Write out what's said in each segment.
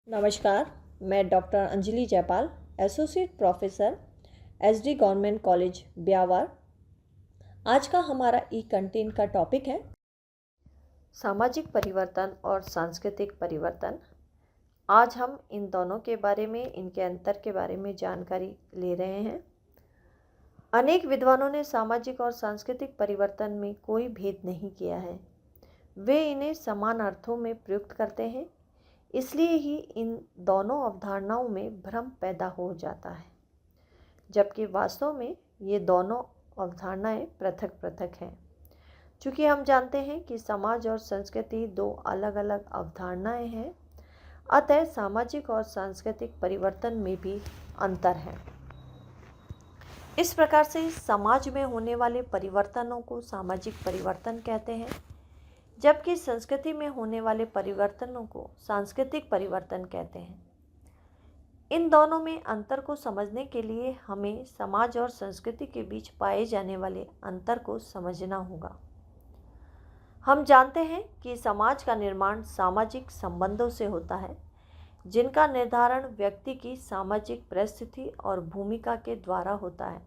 नमस्कार। मैं doctor Anjali Jaipal, associate professor SD government college Beawar. आज का हमारा ई कंटेंट का टॉपिक है सामाजिक परिवर्तन और सांस्कृतिक परिवर्तन। आज हम इन दोनों के बारे में, इनके अंतर के बारे में जानकारी ले रहे हैं। अनेक विद्वानों ने सामाजिक और सांस्कृतिक परिवर्तन में कोई भेद नहीं किया है। वे इन्हें समान अर्थों में प्रयुक्त करते हैं, इसलिए ही इन दोनों अवधारणाओं में भ्रम पैदा हो जाता है, जबकि वास्तव में ये दोनों अवधारणाएं पृथक पृथक हैं। चूँकि हम जानते हैं कि समाज और संस्कृति दो अलग अलग अवधारणाएं हैं, अतः सामाजिक और सांस्कृतिक परिवर्तन में भी अंतर है। इस प्रकार से समाज में होने वाले परिवर्तनों को सामाजिक परिवर्तन कहते हैं, जबकि संस्कृति में होने वाले परिवर्तनों को सांस्कृतिक परिवर्तन कहते हैं। इन दोनों में अंतर को समझने के लिए हमें समाज और संस्कृति के बीच पाए जाने वाले अंतर को समझना होगा। हम जानते हैं कि समाज का निर्माण सामाजिक संबंधों से होता है, जिनका निर्धारण व्यक्ति की सामाजिक परिस्थिति और भूमिका के द्वारा होता है,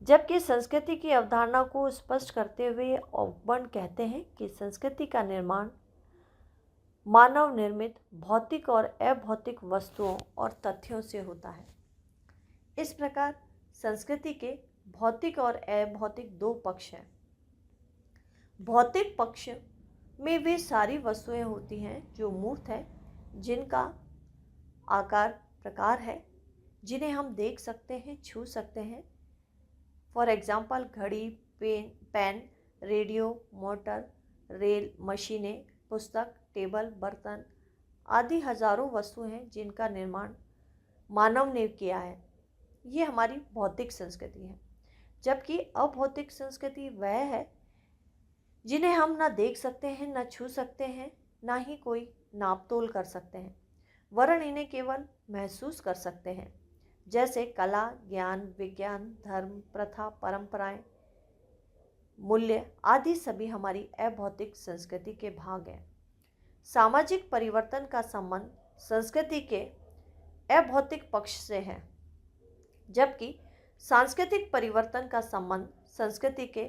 जबकि संस्कृति की अवधारणा को स्पष्ट करते हुए ऑकबर्न कहते हैं कि संस्कृति का निर्माण मानव निर्मित भौतिक और अभौतिक वस्तुओं और तथ्यों से होता है। इस प्रकार संस्कृति के भौतिक और अभौतिक दो पक्ष हैं। भौतिक पक्ष में वे सारी वस्तुएं होती हैं जो मूर्त है, जिनका आकार प्रकार है, जिन्हें हम देख सकते हैं, छू सकते हैं। फॉर एग्जाम्पल घड़ी, पेन, रेडियो, मोटर, रेल, मशीनें, पुस्तक, टेबल, बर्तन आदि हजारों वस्तुएं हैं जिनका निर्माण मानव ने किया है। ये हमारी भौतिक संस्कृति है। जबकि अभौतिक संस्कृति वह है जिन्हें हम ना देख सकते हैं, ना छू सकते हैं, ना ही कोई नाप तोल कर सकते हैं, वरन इन्हें केवल महसूस कर सकते हैं, जैसे कला, ज्ञान, विज्ञान, धर्म, प्रथा, परंपराएं, मूल्य आदि सभी हमारी अभौतिक संस्कृति के भाग हैं। सामाजिक परिवर्तन का संबंध संस्कृति के अभौतिक पक्ष से है, जबकि सांस्कृतिक परिवर्तन का संबंध संस्कृति के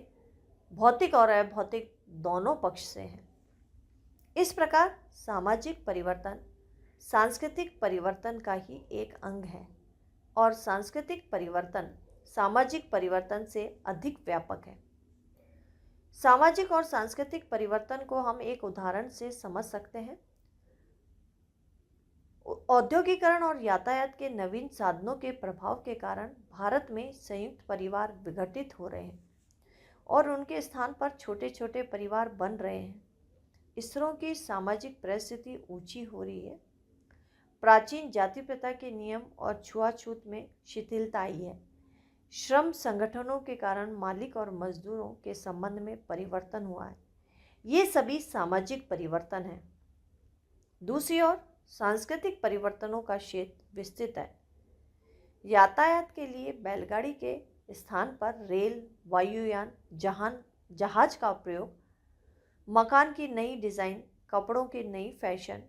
भौतिक और अभौतिक दोनों पक्ष से है। इस प्रकार सामाजिक परिवर्तन सांस्कृतिक परिवर्तन का ही एक अंग है और सांस्कृतिक परिवर्तन सामाजिक परिवर्तन से अधिक व्यापक है। सामाजिक और सांस्कृतिक परिवर्तन को हम एक उदाहरण से समझ सकते हैं। औद्योगिकरण और यातायात के नवीन साधनों के प्रभाव के कारण भारत में संयुक्त परिवार विघटित हो रहे हैं और उनके स्थान पर छोटे छोटे परिवार बन रहे हैं। स्त्रियों की सामाजिक परिस्थिति ऊंची हो रही है। प्राचीन जाति प्रथा के नियम और छुआछूत में शिथिलता आई है। श्रम संगठनों के कारण मालिक और मजदूरों के संबंध में परिवर्तन हुआ है। ये सभी सामाजिक परिवर्तन हैं। दूसरी ओर सांस्कृतिक परिवर्तनों का क्षेत्र विस्तृत है। यातायात के लिए बैलगाड़ी के स्थान पर रेल, वायुयान, जहाज का प्रयोग, मकान की नई डिज़ाइन, कपड़ों की नई फैशन,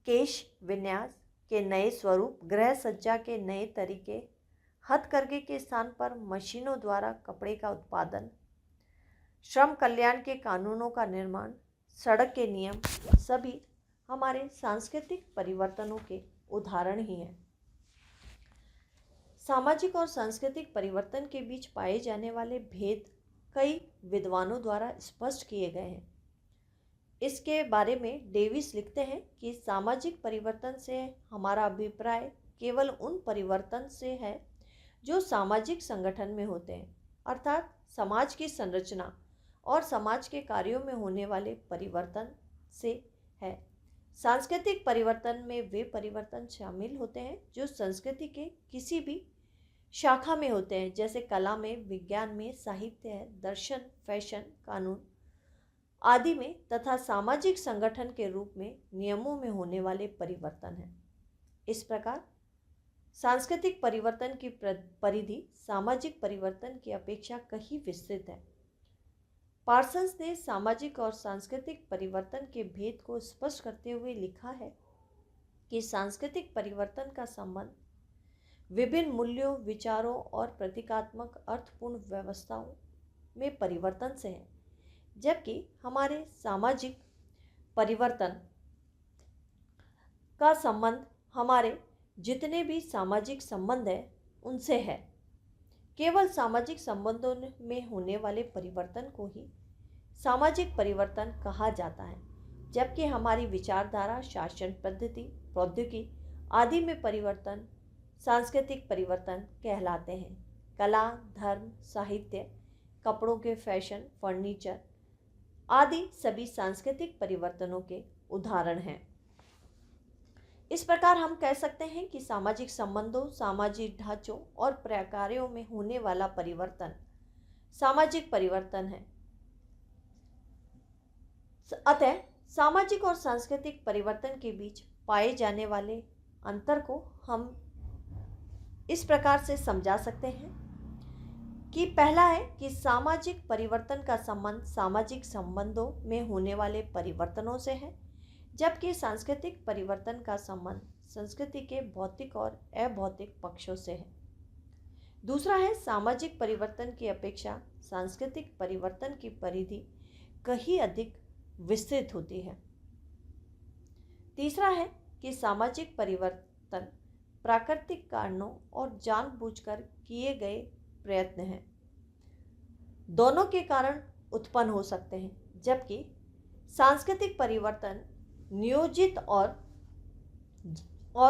केश विन्यास के नए स्वरूप, गृह सज्जा के नए तरीके, हथकरघे के स्थान पर मशीनों द्वारा कपड़े का उत्पादन, श्रम कल्याण के कानूनों का निर्माण, सड़क के नियम सभी हमारे सांस्कृतिक परिवर्तनों के उदाहरण ही हैं। सामाजिक और सांस्कृतिक परिवर्तन के बीच पाए जाने वाले भेद कई विद्वानों द्वारा स्पष्ट किए गए हैं। इसके बारे में डेविस लिखते हैं कि सामाजिक परिवर्तन से हमारा अभिप्राय केवल उन परिवर्तन से है जो सामाजिक संगठन में होते हैं, अर्थात समाज की संरचना और समाज के कार्यों में होने वाले परिवर्तन से है। सांस्कृतिक परिवर्तन में वे परिवर्तन शामिल होते हैं जो संस्कृति के किसी भी शाखा में होते हैं, जैसे कला में, विज्ञान में, साहित्य, दर्शन, फैशन, कानून आदि में, तथा सामाजिक संगठन के रूप में नियमों में होने वाले परिवर्तन हैं। इस प्रकार सांस्कृतिक परिवर्तन की परिधि सामाजिक परिवर्तन की अपेक्षा कहीं विस्तृत है। पार्सन्स ने सामाजिक और सांस्कृतिक परिवर्तन के भेद को स्पष्ट करते हुए लिखा है कि सांस्कृतिक परिवर्तन का संबंध विभिन्न मूल्यों, विचारों और प्रतीकात्मक अर्थपूर्ण व्यवस्थाओं में परिवर्तन से है, जबकि हमारे सामाजिक परिवर्तन का संबंध हमारे जितने भी सामाजिक संबंध हैं उनसे है। केवल सामाजिक संबंधों में होने वाले परिवर्तन को ही सामाजिक परिवर्तन कहा जाता है, जबकि हमारी विचारधारा, शासन पद्धति, प्रौद्योगिकी आदि में परिवर्तन सांस्कृतिक परिवर्तन कहलाते हैं। कला, धर्म, साहित्य, कपड़ों के फैशन, फर्नीचर आदि सभी सांस्कृतिक परिवर्तनों के उदाहरण हैं। इस प्रकार हम कह सकते हैं कि सामाजिक संबंधों, सामाजिक ढांचों और प्रकारों में होने वाला परिवर्तन सामाजिक परिवर्तन है। अतः सामाजिक और सांस्कृतिक परिवर्तन के बीच पाए जाने वाले अंतर को हम इस प्रकार से समझा सकते हैं कि पहला है कि सामाजिक परिवर्तन का संबंध सामाजिक संबंधों में होने वाले परिवर्तनों से है, जबकि सांस्कृतिक परिवर्तन का संबंध संस्कृति के भौतिक और अभौतिक पक्षों से है। दूसरा है सामाजिक परिवर्तन की अपेक्षा सांस्कृतिक परिवर्तन की परिधि कहीं अधिक विस्तृत होती है। तीसरा है कि सामाजिक परिवर्तन प्राकृतिक कारणों और जानबूझकर किए गए प्रयत्न हैं, दोनों के कारण उत्पन्न हो सकते हैं, जबकि सांस्कृतिक परिवर्तन नियोजित और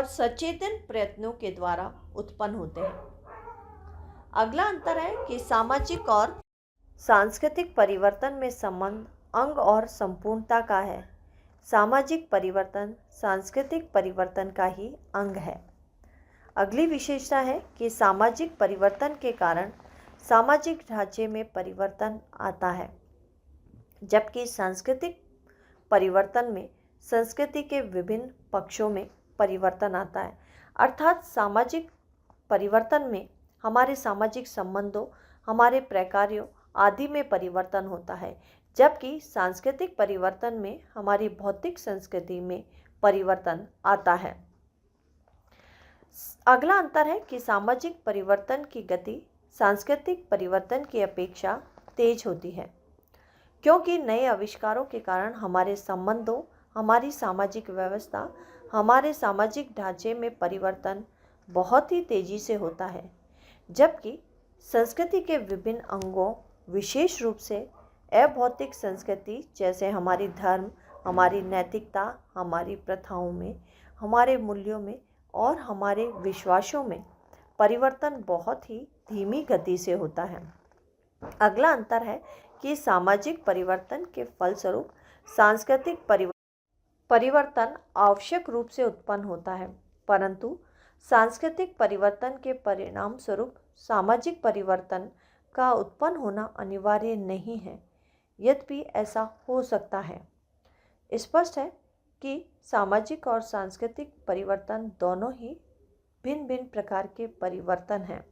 सचेतन प्रयत्नों के द्वारा उत्पन्न होते हैं। अगला अंतर है कि सामाजिक और सांस्कृतिक परिवर्तन में संबंध अंग और संपूर्णता का है। सामाजिक परिवर्तन सांस्कृतिक परिवर्तन का ही अंग है। अगली विशेषता है कि सामाजिक परिवर्तन के कारण सामाजिक ढांचे में परिवर्तन आता है, जबकि सांस्कृतिक परिवर्तन में संस्कृति के विभिन्न पक्षों में परिवर्तन आता है। अर्थात सामाजिक परिवर्तन में हमारे सामाजिक संबंधों, हमारे प्रकारों आदि में परिवर्तन होता है, जबकि सांस्कृतिक परिवर्तन में हमारी भौतिक संस्कृति में परिवर्तन आता है। अगला अंतर है कि सामाजिक परिवर्तन की गति सांस्कृतिक परिवर्तन की अपेक्षा तेज होती है, क्योंकि नए आविष्कारों के कारण हमारे संबंधों, हमारी सामाजिक व्यवस्था, हमारे सामाजिक ढांचे में परिवर्तन बहुत ही तेजी से होता है, जबकि संस्कृति के विभिन्न अंगों, विशेष रूप से अभौतिक संस्कृति जैसे हमारी धर्म, हमारी नैतिकता, हमारी प्रथाओं में, हमारे मूल्यों में और हमारे विश्वासों में परिवर्तन बहुत ही धीमी गति से होता है। अगला अंतर है कि सामाजिक परिवर्तन के फलस्वरूप सांस्कृतिक परिवर्तन आवश्यक रूप से उत्पन्न होता है, परंतु सांस्कृतिक परिवर्तन के परिणाम स्वरूप सामाजिक परिवर्तन का उत्पन्न होना अनिवार्य नहीं है, यद्यपि ऐसा हो सकता है। स्पष्ट है कि सामाजिक और सांस्कृतिक परिवर्तन दोनों ही भिन्न भिन्न प्रकार के परिवर्तन हैं,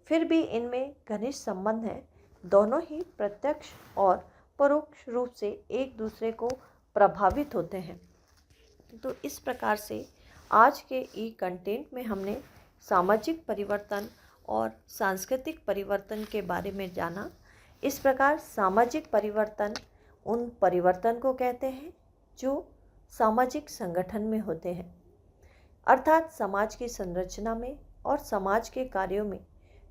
फिर भी इनमें घनिष्ठ संबंध है। दोनों ही प्रत्यक्ष और परोक्ष रूप से एक दूसरे को प्रभावित होते हैं। तो इस प्रकार से आज के ई कंटेंट में हमने सामाजिक परिवर्तन और सांस्कृतिक परिवर्तन के बारे में जाना। इस प्रकार सामाजिक परिवर्तन उन परिवर्तन को कहते हैं जो सामाजिक संगठन में होते हैं, अर्थात समाज की संरचना में और समाज के कार्यों में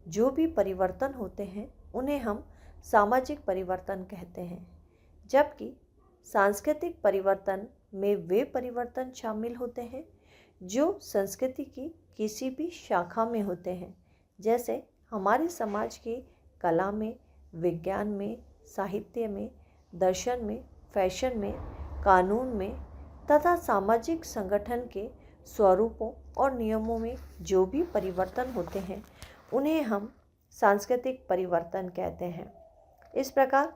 जो भी परिवर्तन होते हैं उन्हें हम सामाजिक परिवर्तन कहते हैं, जबकि सांस्कृतिक परिवर्तन में वे परिवर्तन शामिल होते हैं जो संस्कृति की किसी भी शाखा में होते हैं, जैसे हमारे समाज की कला में, विज्ञान में, साहित्य में, दर्शन में, फैशन में, कानून में तथा सामाजिक संगठन के स्वरूपों और नियमों में जो भी परिवर्तन होते हैं उन्हें हम सांस्कृतिक परिवर्तन कहते हैं। इस प्रकार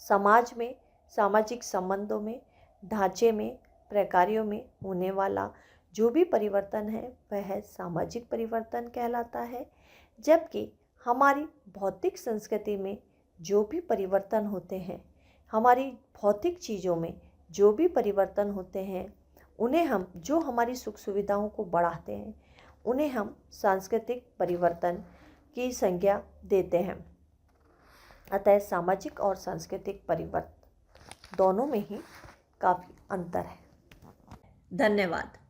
समाज में, सामाजिक संबंधों में, ढांचे में, प्रकारों में होने वाला जो भी परिवर्तन है वह सामाजिक परिवर्तन कहलाता है, जबकि हमारी भौतिक संस्कृति में जो भी परिवर्तन होते हैं, हमारी भौतिक चीज़ों में जो भी परिवर्तन होते हैं, उन्हें हम जो हमारी सुख सुविधाओं को बढ़ाते हैं, उन्हें हम सांस्कृतिक परिवर्तन की संज्ञा देते हैं। अतः सामाजिक और सांस्कृतिक परिवर्तन दोनों में ही काफ़ी अंतर है। धन्यवाद।